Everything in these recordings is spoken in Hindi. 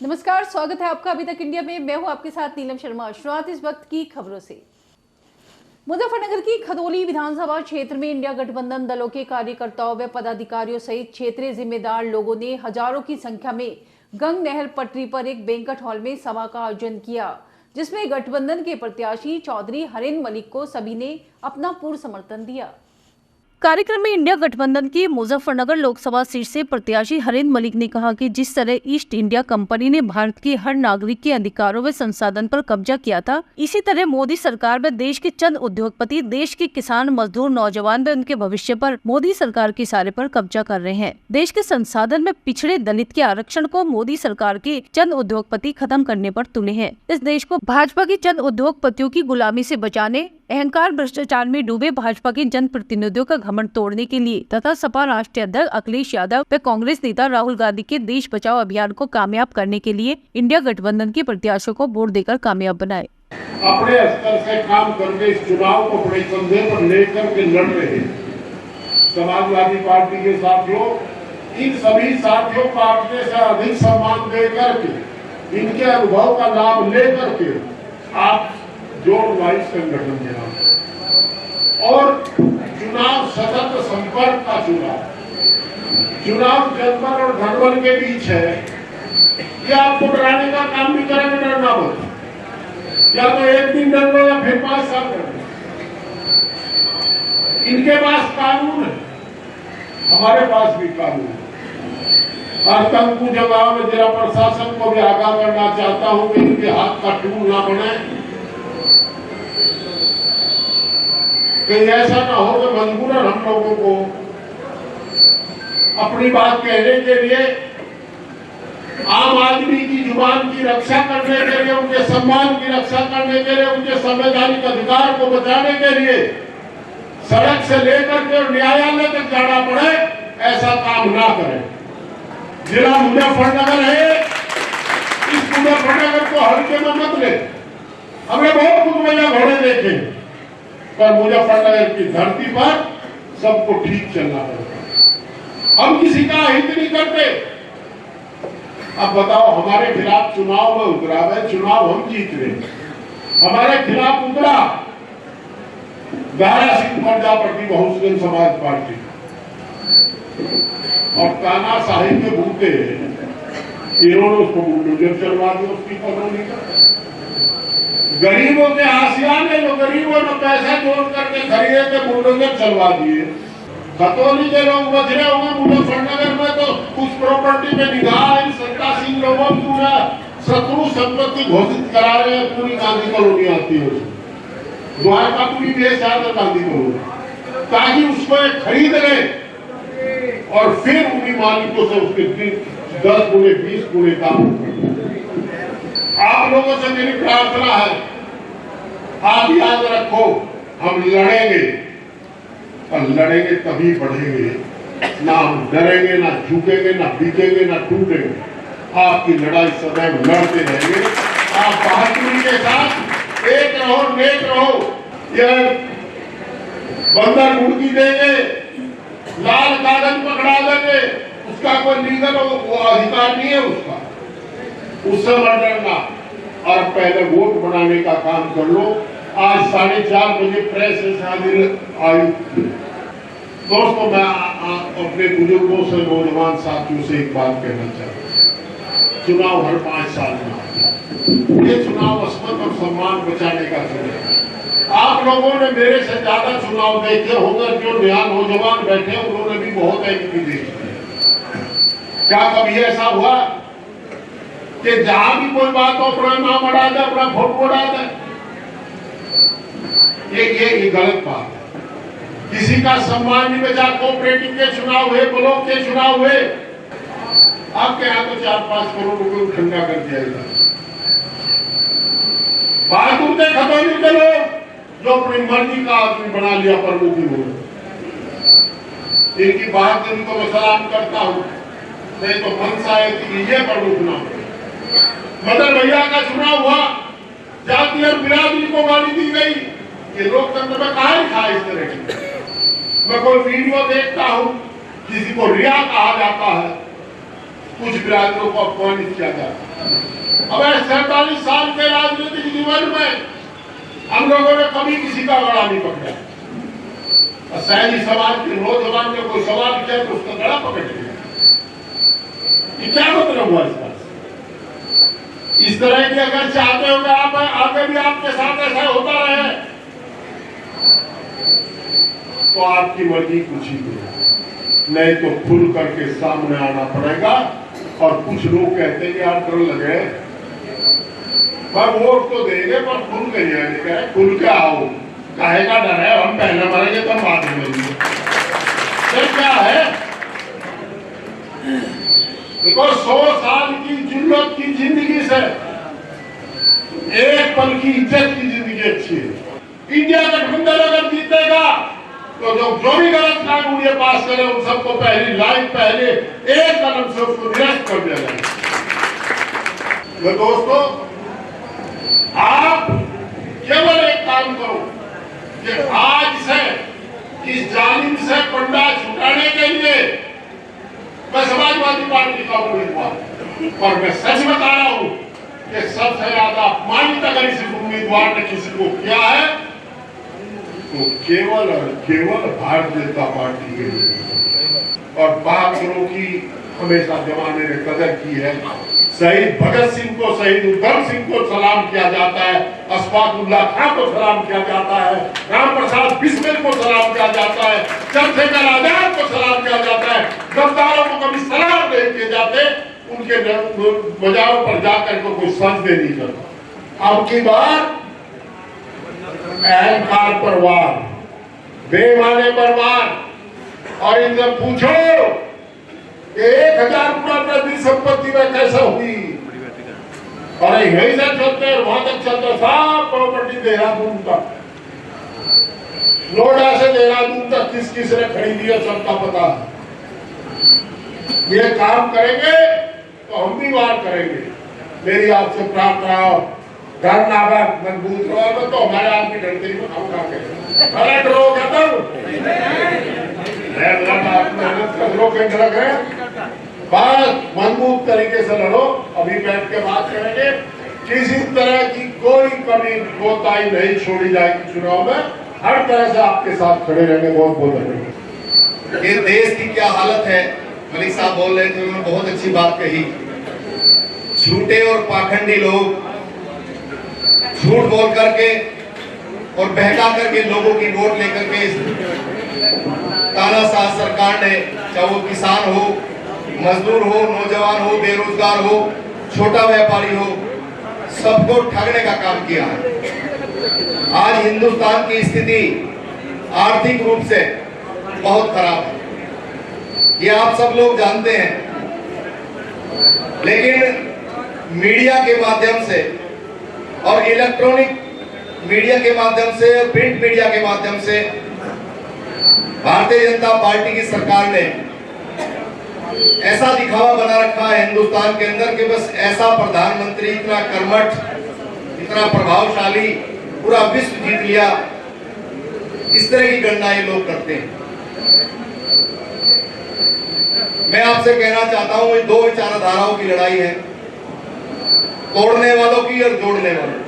नमस्कार, स्वागत है आपका अभी तक इंडिया में। मैं हूं आपके साथ नीलम शर्मा। शुरुआत इस वक्त की खबरों से। मुजफ्फरनगर की खदौली विधानसभा क्षेत्र में इंडिया गठबंधन दलों के कार्यकर्ताओं व पदाधिकारियों सहित क्षेत्रीय जिम्मेदार लोगों ने हजारों की संख्या में गंग नहर पटरी पर एक बैंक्वेट हॉल में सभा का आयोजन किया, जिसमें गठबंधन के प्रत्याशी चौधरी हरेंद्र मलिक को सभी ने अपना पूर्ण समर्थन दिया। कार्यक्रम में इंडिया गठबंधन की मुजफ्फरनगर लोकसभा सीट से प्रत्याशी हरेंद्र मलिक ने कहा कि जिस तरह ईस्ट इंडिया कंपनी ने भारत के हर नागरिक के अधिकारों व संसाधन पर कब्जा किया था, इसी तरह मोदी सरकार व देश के चंद उद्योगपति देश के किसान, मजदूर, नौजवान व उनके भविष्य पर मोदी सरकार के इशारे पर कब्जा कर रहे हैं। देश के संसाधन में पिछड़े दलित के आरक्षण को मोदी सरकार के चंद उद्योगपति खत्म करने पर तुले हैं। इस देश को भाजपा की चंद उद्योगपतियों की गुलामी से बचाने, अहंकार भ्रष्टाचार में डूबे भाजपा के जन प्रतिनिधियों का घमंड तोड़ने के लिए तथा सपा राष्ट्रीय अध्यक्ष अखिलेश यादव व कांग्रेस नेता राहुल गांधी के देश बचाओ अभियान को कामयाब करने के लिए इंडिया गठबंधन के प्रत्याशियों को वोट देकर कामयाब बनाए। अपने स्तर से काम करके इस चुनाव को अपने कंधे पर लेकर के लड़ रहे समाजवादी पार्टी के साथियों, इन सभी साथियों को अपने से अधिक सम्मान देकर के, इनके अनुभव का लाभ लेकर के आप जोड़ वाइज संगठन चला और चुनाव सतत संपर्क का चुनाव जनबल और धनबल के बीच है। ये आपको डराने का काम भी करेंगे, डरना मत। या तो एक दिन डर लो या फिर 5 साल डर लो। इनके पास कानून है, हमारे पास भी कानून है। आतंकु जगह में जिला प्रशासन को भी आगाह करना चाहता हूं कि इनके हाथ का टूल ना बने, कहीं ऐसा ना हो कि मजबूरन हम लोगों को अपनी बात कहने के लिए, आम आदमी की जुबान की रक्षा करने के लिए, उनके सम्मान की रक्षा करने के लिए, उनके संवैधानिक अधिकार को बचाने के लिए सड़क से लेकर के न्यायालय तक जाना पड़े, ऐसा काम ना करें। जिला मुजफ्फरनगर है, इस मुजफ्फरनगर को हल्के में मत ले। हमने बहुत कुछ भैया घोड़े देखे, पर मुजफ्फरनगर की धरती पर सबको ठीक चलना पड़ेगा। हम किसी का हित नहीं करते। अब बताओ, हमारे खिलाफ चुनाव में उतरा है, चुनाव हम जीत रहे, हमारे खिलाफ उतरा दारा सिंह प्रजापति बहुजन समाज पार्टी और तानाशाही के भूखे इन्होंने उसको बुलडोजर चलवा दिया उसकी कॉलोनी का। गरीबों के आसियान में जो गरीबों ने पैसा जोड़ करके खरीदे थे, बुलडोजर चलवा दिए। खतौली के लोग बच रहे होंगे, मुजफ्फरनगर में तो उस प्रॉपर्टी में निगाह इन 87 लोगों की पूरा शत्रु संपत्ति घोषित करा रहे हैं। पूरी गांधी कॉलोनी आती है, द्वारकापुरी भी है गांधी कॉलोनी, ताकि उसको खरीद ले और फिर उन्हीं मालिकों से उसके 10 गुने 20 गुने काम। आप लोगों से मेरी प्रार्थना है, आप याद रखो, हम लड़ेंगे और लड़ेंगे तभी बढ़ेंगे। ना हम डरेंगे, ना झुकेंगे, ना बिकेंगे, ना टूटेंगे। आपकी लड़ाई सदैव लड़ते रहेंगे। आप बहादुरी के साथ एक रहो, नेक रहो। यह बंदर मुर्गी देंगे, लाल कागज पकड़ा देंगे, उसका कोई लीगल वो अधिकार नहीं है उसका, उससे मत डरना। और पहले वोट बनाने का काम कर लो। आज 4:30 बजे प्रेस आयुक्त। दोस्तों, मैं अपने बुजुर्गों से, नौजवान साथियों से एक बात कहना चाहता हूँ। चुनाव हर 5 साल में आता है। ये चुनाव अस्मत और सम्मान बचाने का चुनाव है। आप लोगों ने मेरे से ज्यादा चुनाव देखे होंगे। जो नया नौजवान बैठे उन्होंने भी बहुत एमपी देखे। क्या कभी ऐसा हुआ कि जहां भी कोई बात हो अपना नाम अड़ा दे, अपना फोटो अड़ा दे? ये गलत बात है। किसी का सम्मान नहीं बचा। कोऑपरेटिव के चुनाव हुए, ब्लॉक के चुनाव हुए, आपके यहाँ तो 4-5 करोड़ रुपए ठंडा कर दिया जाए। बहादुर थे खतौली के लोग जो अपनी मर्जी का आदमी बना लिया प्रमुख ही हो। इनकी बहादुरी को मैं सलाम करता हूँ। नहीं तो मनसा है कि ये प्रमुख ना हो। मदन भैया का चुनाव हुआ, जाति और बिरादरी को गाली दी गई। ये लोकतंत्र में कहाँ लिखा है इस तरह की? मैं कोई वीडियो देखता हूँ, किसी को रिया कहा जाता है, कुछ बिरादरों को अपमानित किया जाता है। अब 47 साल के राजनीतिक जीवन में हम लोगों ने कभी किसी का गला नहीं पकड़ा। और सैनी समाज के नौजवान ने कोई सवाल किया तो उसका गला पकड़ लिया। ये क्या मतलब हुआ इस बात से? इस तरह की अगर चाहते हो कि आप आगे भी आपके साथ ऐसा होता रहे तो आपकी मर्जी कुछ ही नहीं तो खुल करके सामने आना पड़ेगा। और कुछ लोग कहते हैं कि आप डर लगे पर वोट तो देंगे पर खुल के नहीं कहे खुल के आओ। काहे का डर है? हम पहले मरेंगे तो बाद में मरेंगे। क्या है? देखो 100 साल की जुल्लत की जिंदगी से एक पल की इज्जत की जिंदगी अच्छी है। इंडिया गठबंधन अगर जीतेगा तो जो भी गलत कानून ये पास करे उन सबको पहली लाइन पहले एक कदम से उसको निरस्त कर दिया जाए। तो दोस्तों आप केवल एक काम करो कि आज से इस जालिम से पंडा छुटाने के लिए मैं समाजवादी पार्टी का उम्मीदवार और मैं सच बता रहा हूं कि सबसे ज्यादा अपमानित अगर इस उम्मीदवार ने किसी को किया है तो केवल और केवल भारतीय जनता पार्टी के लिए। और बहादुरों की हमेशा जमाने ने कदर की है। शहीद भगत सिंह को, शहीद उधम सिंह को सलाम किया जाता है, अशफाकुल्लाह खान को सलाम किया जाता है, राम प्रसाद बिस्मिल को सलाम किया जाता है, चंद्रशेखर आजाद को सलाम किया जाता है। गद्दारों को कभी सलाम नहीं किए जाते। उनके मजारों पर जाकर को कोई सजदे नहीं करता। अब की बार अहंकार परवार, बेमाने परवार और इनसे पूछो 1000 पुरानी संपत्ति में कैसे हुई। और यही से चलते वहां तक चलते सब प्रॉपर्टी देहरादून तक, नोएडा से देहरादून तक किस किस ने खरीदी है सबका पता है। ये काम करेंगे तो हम भी वार करेंगे। मेरी आपसे प्रार्थना हो डरना मजबूत रहो तो हमारे आदमी डरते ही हम खा डरो कहते बस मजबूत तरीके से लड़ो। अभी बैठ के बात करेंगे। किसी तरह की कोई कमी कोताही नहीं छोड़ी जाएगी चुनाव में। हर तरह से आपके साथ खड़े रहेंगे। बहुत बहुत धन्यवाद। ये देश की क्या हालत है, मलिक साहब बोल रहे थे, उन्होंने बहुत अच्छी बात कही। झूठे और पाखंडी लोग झूठ बोल करके और बहका करके लोगों की वोट लेकर के तानाशाह सरकार ने, चाहे वो किसान हो, मजदूर हो, नौजवान हो, बेरोजगार हो, छोटा व्यापारी हो, सबको ठगने का काम किया है। आज हिंदुस्तान की स्थिति आर्थिक रूप से बहुत खराब है, ये आप सब लोग जानते हैं। लेकिन मीडिया के माध्यम से और इलेक्ट्रॉनिक मीडिया के माध्यम से, प्रिंट मीडिया के माध्यम से भारतीय जनता पार्टी की सरकार ने ऐसा दिखावा बना रखा है हिंदुस्तान के अंदर कि बस ऐसा प्रधानमंत्री इतना कर्मठ, इतना प्रभावशाली, पूरा विश्व जीत लिया, इस तरह की गणना ये लोग करते हैं। मैं आपसे कहना चाहता हूं ये दो विचारधाराओं की लड़ाई है, तोड़ने वालों की और जोड़ने वालों।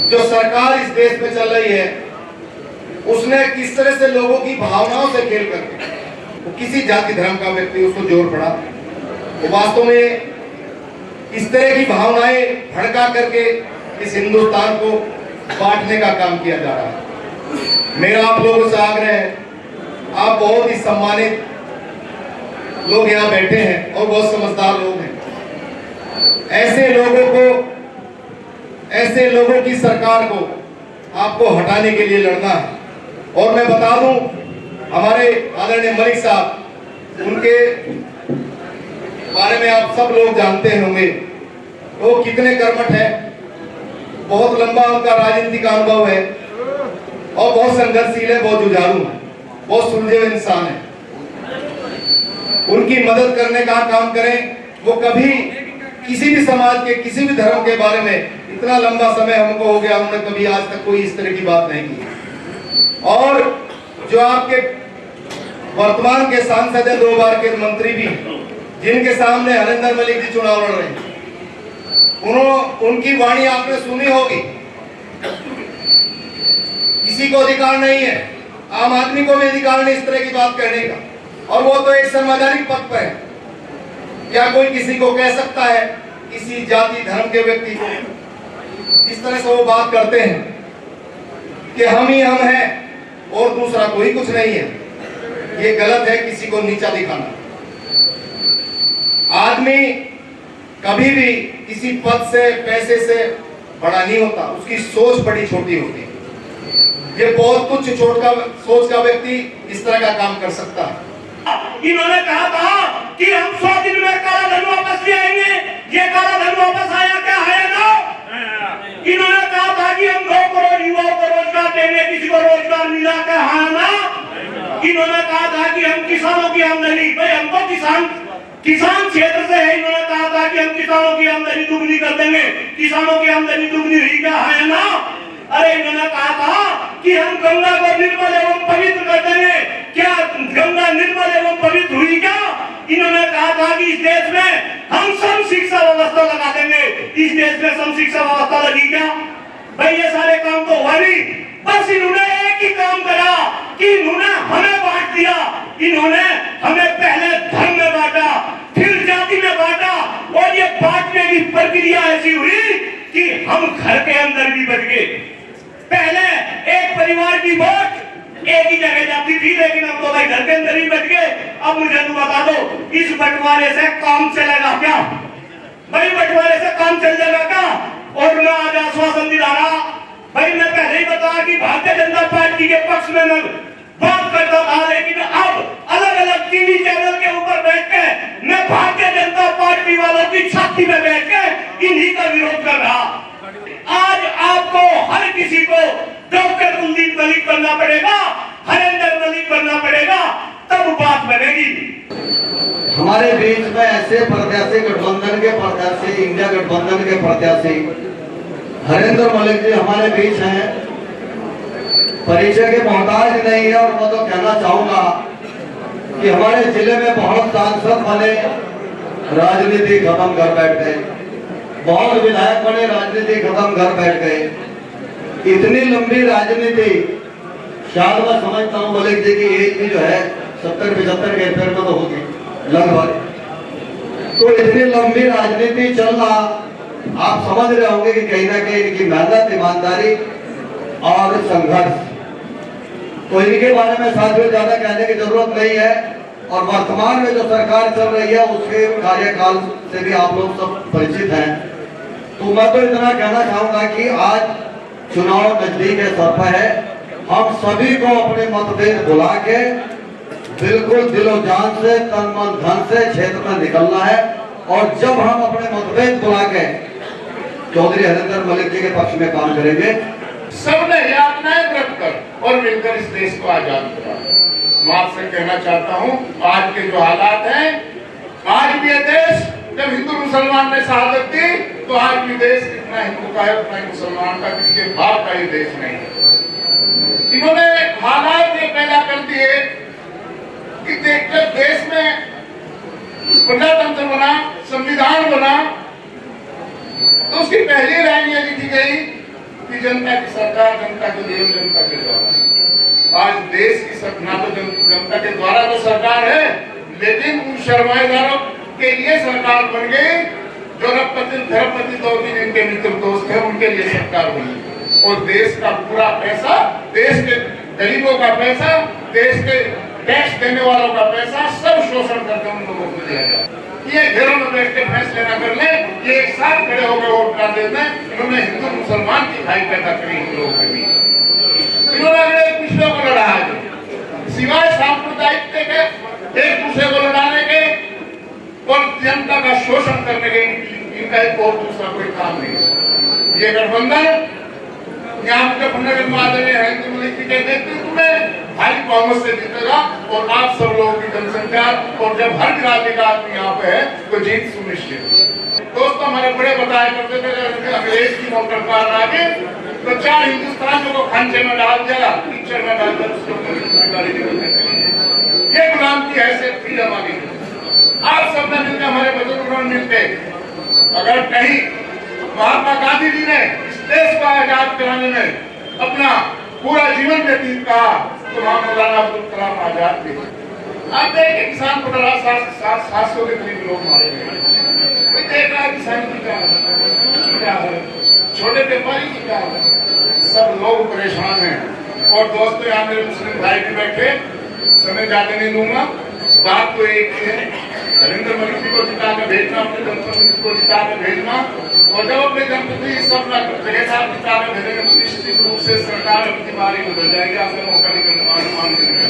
जो सरकार इस देश में चल रही है उसने किस तरह से लोगों की भावनाओं से खेल करके, वो किसी जाति धर्म का व्यक्ति उसको जोर पड़ा, वो वास्तव में इस तरह की भावनाएं भड़का करके इस हिंदुस्तान को बांटने का काम किया जा रहा है। मेरा आप लोगों से आग्रह है, आप बहुत ही सम्मानित लोग यहाँ बैठे हैं और बहुत समझदार लोग हैं। ऐसे लोगों की सरकार को आपको हटाने के लिए लड़ना है। और मैं बता दूं, हमारे आदरणीय मलिक साहब, उनके बारे में आप सब लोग जानते होंगे, वो कितने कर्मठ है, बहुत लंबा उनका राजनीतिक अनुभव है और बहुत संघर्षशील है, बहुत जुझारू है, बहुत सुलझे हुए इंसान है। उनकी मदद करने का काम करें। वो कभी किसी भी समाज के, किसी भी धर्म के बारे में, इतना लंबा समय हमको हो गया, उन्होंने कभी आज तक कोई इस तरह की बात नहीं की। और जो आपके वर्तमान के सांसद है, 2 बार के मंत्री भी, जिनके सामने हरिंदर मलिक जी चुनाव लड़ रहे हैं, उनकी वाणी आपने सुनी होगी। किसी को अधिकार नहीं है, आम आदमी को भी अधिकार नहीं इस तरह की बात कहने का, और वो तो एक संवैधानिक पद पर है। क्या कोई किसी को कह सकता है, किसी जाति धर्म के व्यक्ति को इस तरह से वो बात करते हैं कि हम ही हम हैं और दूसरा कोई कुछ नहीं है? ये गलत है किसी को नीचा दिखाना। आदमी कभी भी किसी पद से पैसे से बड़ा नहीं होता, उसकी सोच बड़ी छोटी होती है। ये बहुत कुछ सोच का व्यक्ति इस तरह का काम कर सकता है। इन्होंने कहा था कि हम 100 दिन में काला धन वापस ले आएंगे। ये काला धन वापस आया क्या? आया ना? इन्होंने कहा था कि हम 2 करोड़ युवाओं को रोजगार देंगे, किसी को रोजगार मिला क्या? हाँ ना? इन्होंने कहा था कि हम किसानों की आमदनी, भाई हम तो किसान क्षेत्र से है, इन्होंने कहा था कि हम किसानों की आमदनी दुगनी कर देंगे। किसानों की आमदनी दुगनी हुई क्या? है ना? अरे इन्होंने कहा था कि हम गंगा को निर्मल एवं पवित्र कर देंगे। क्या गंगा निर्मल एवं पवित्र हुई क्या? इन्होंने कहा था कि इस देश में हम सम शिक्षा व्यवस्था लगा देंगे। इस देश में सम शिक्षा व्यवस्था लगी क्या? भाई ये सारे काम तो हुआ नहीं। बस इन्होंने एक ही काम करा कि इन्होंने हमें बांट दिया। इन्होंने हमें पहले धर्म में बांटा, फिर जाति में बांटा, और ये बांटने की प्रक्रिया ऐसी हुई कि हम घर के अंदर भी बच गए। पहले एक परिवार की वोट एक ही जगह जाती थी, लेकिन अब तो भाई घर के अंदर ही बच गए। अब मुझे तो बता दो, इस बंटवारे से काम चलेगा क्या? भाई बंटवारे से काम चल जाएगा क्या? और मैं आज आश्वासन दिला रहा, भाई मैं पहले ही बताया कि भारतीय जनता पार्टी के पक्ष में मैं बात करता था, लेकिन अब अलग अलग टीवी चैनल के ऊपर बैठ के मैं भारतीय जनता पार्टी वालों की छाती में बैठ के इन्हीं का विरोध कर रहा। आज आपको हर किसी को डॉक्टर कुलदीप मलिक बनना पड़ेगा, हरिंदर मलिक बनना पड़ेगा, तब बात बनेगी। हमारे बीच में ऐसे प्रत्याशी, गठबंधन के प्रत्याशी, इंडिया गठबंधन के प्रत्याशी हरिंदर मलिक जी हमारे बीच हैं। परिचय के मोहताज नहीं है, और मैं तो कहना चाहूंगा कि हमारे जिले में बहुत सांसद बने, राजनीति खत्म घर बैठ गए, बहुत विधायक बने, राजनीति खत्म घर बैठ गए। इतनी लंबी राजनीति शायद मैं समझता हूँ मलिक जी की एज भी जो है 70-75 के फेर में तो होगी लगभग। तो इतनी लंबी राजनीति चलना, आप समझ रहे होंगे कि कहीं ना कहीं इनकी मेहनत, ईमानदारी और संघर्ष। तो इनके बारे में साथियों ज्यादा कहने की जरूरत नहीं है, और वर्तमान में जो सरकार चल रही है उसके कार्यकाल से भी आप लोग सब परिचित हैं। तो मैं तो इतना कहना चाहूंगा कि आज चुनाव नजदीक है, सर पर है, हम सभी को अपने मतभेद भुला के बिल्कुल दिलो जान से, तन मन धन से क्षेत्र में निकलना है। और जब हम अपने मतभेद भुला के चौधरी हरिंदर मलिक जी के पक्ष में काम करेंगे, सबने यातनाएं व्रत कर और मिलकर इस देश को आजाद करा। मैं आपसे कहना चाहता हूँ, आज के जो हालात हैं, आज भी ये देश, जब हिंदू मुसलमान ने शहादत दी, तो आज भी देश इतना हिंदू का है, उतना ही मुसलमान का, किसी के बाप का ये देश नहीं है। इन्होंने हालात ये पैदा कर दिए कि जब देश में प्रजातंत्र बना, संविधान बना, तो उसकी पहली लाइन ये लिखी गई कि जनता की सरकार, जनता के लिए, जनता के द्वारा। आज देश की सरकार तो जनता के द्वारा तो सरकार है, लेकिन उन सरमाएदारों के लिए सरकार बन गई जो द्रौपदी द्रौपदी जिनके मित्र दोस्त थे, उनके लिए सरकार बनी। और देश का पूरा पैसा, देश के गरीबों का पैसा, देश के टैक्स देने वालों का पैसा सब शोषण करके उन लोगों को दिया जाए। ये घरों में बैठ के फैसले न कर ले, ये एक साथ खड़े होकर वोट डालते थे। इन्होंने हिंदू मुसलमान की खाई पैदा करी इन लोगों के बीच। इन्होंने अगले पिछड़ों को लड़ा है, सिवाय सांप्रदायिकता के, एक दूसरे को लड़ाने के और जनता का शोषण करने के इनका एक और दूसरा कोई काम नहीं है। ये गठबंधन यहाँ मुजफ्फरनगर में आदरणीय हरिंदर मलिक जी के नेतृत्व में भारी बहुमत से जीतेगा, और आप सब लोगों की जनसंख्या, और जब हर गिराने का आदमी यहाँ पे है तो जीत सुनिश्चित। दोस्तों हमारे बड़े बताया करते थे, अंग्रेज की मोटर कार आगे तो 4 हिंदुस्तानियों को खांचे में डाल दिया, कीचड़ में डाल दिया, उसके ऊपर गाड़ी निकलने चली। ये गुलाम की हैसियत थी हमारी। आप सबने मिलकर, हमारे बुजुर्गों ने मिलकर, अगर कहीं महात्मा गांधी जी ने इस देश को आजाद कराने में अपना पूरा जीवन व्यतीत कहा तो वहां मौलाना अब्दुल कलाम आजाद थे। आप देखिए किसान को 700 के करीब लोग मारे गए। कोई देख रहा है किसान की क्या है, छोटे व्यापारी की क्या है, सब लोग परेशान हैं। और दोस्तों यहाँ मेरे मुस्लिम भाई भी बैठे, समय ज्यादा नहीं दूंगा, बात तो एक ही है, नरेंद्र मोदी जी को जिता कर भेजना, अपने जनप्रतिनिधि को जिता कर भेजना, और जब अपने जनप्रतिनिधि सब जगह साथ जिता कर भेजेंगे तो निश्चित रूप से सरकार अपनी बारी बदल जाएगी। आपने मौका निकलने